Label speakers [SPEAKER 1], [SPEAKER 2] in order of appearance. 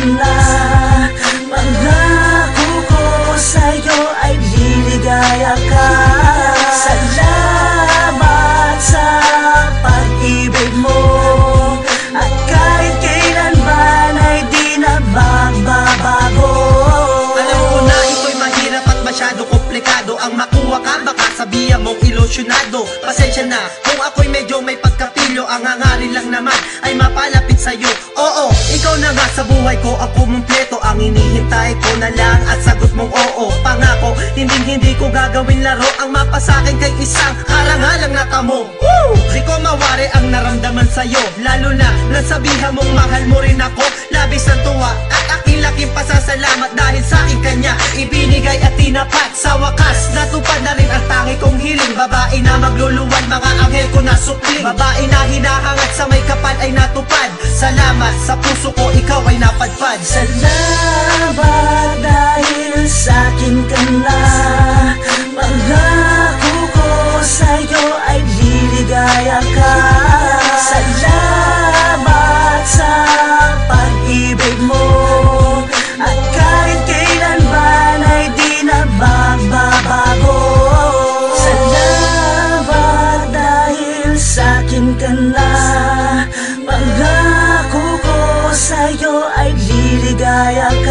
[SPEAKER 1] na. Pangako ko sa'yo ay liligaya ka. Salamat sa pag-ibig mo, at kahit kailanman ay di na magbabago.
[SPEAKER 2] Alam ko na ito'y mahirap at masyado komplikado ang makuha ka, baka sabihan mong ilusyonado. Pasensya na kung ako'y medyo may pagkapilyo, ang hangarin lang naman ay mapalapit sa'yo. Oo, ikaw na nga sa buhay ko, ako mumpleto. Ang inihintay ko na lang at sagot mong oo. Pangako, hindi ko gagawin laro. Ang mapa sa'kin kay isang karangalang natamo. Di ko mawari ang naramdaman sa'yo, lalo na nasabihan mong mahal mo rin ako. Labis ang tuwa at aking laking pasasalamat dahil sa'king kanya ibinigay at tinapat. Sa wakas, natupad na rin ang tangi kong hiling. Babae na magluluwan, mga anghel ko na supling. Babae na hinahangat sa may kapal ay natupad. Salamat sa puso ko, ikaw ay napadpad.
[SPEAKER 1] Salamat dahil sa'kin ka na. Pangako ko sa'yo ay liligaya ka. Salamat sa pag-ibig mo, at kahit kailanman ay di na magbabago. Salamat dahil sa'kin ka na. Pangako ko sa'yo ay liligaya ka.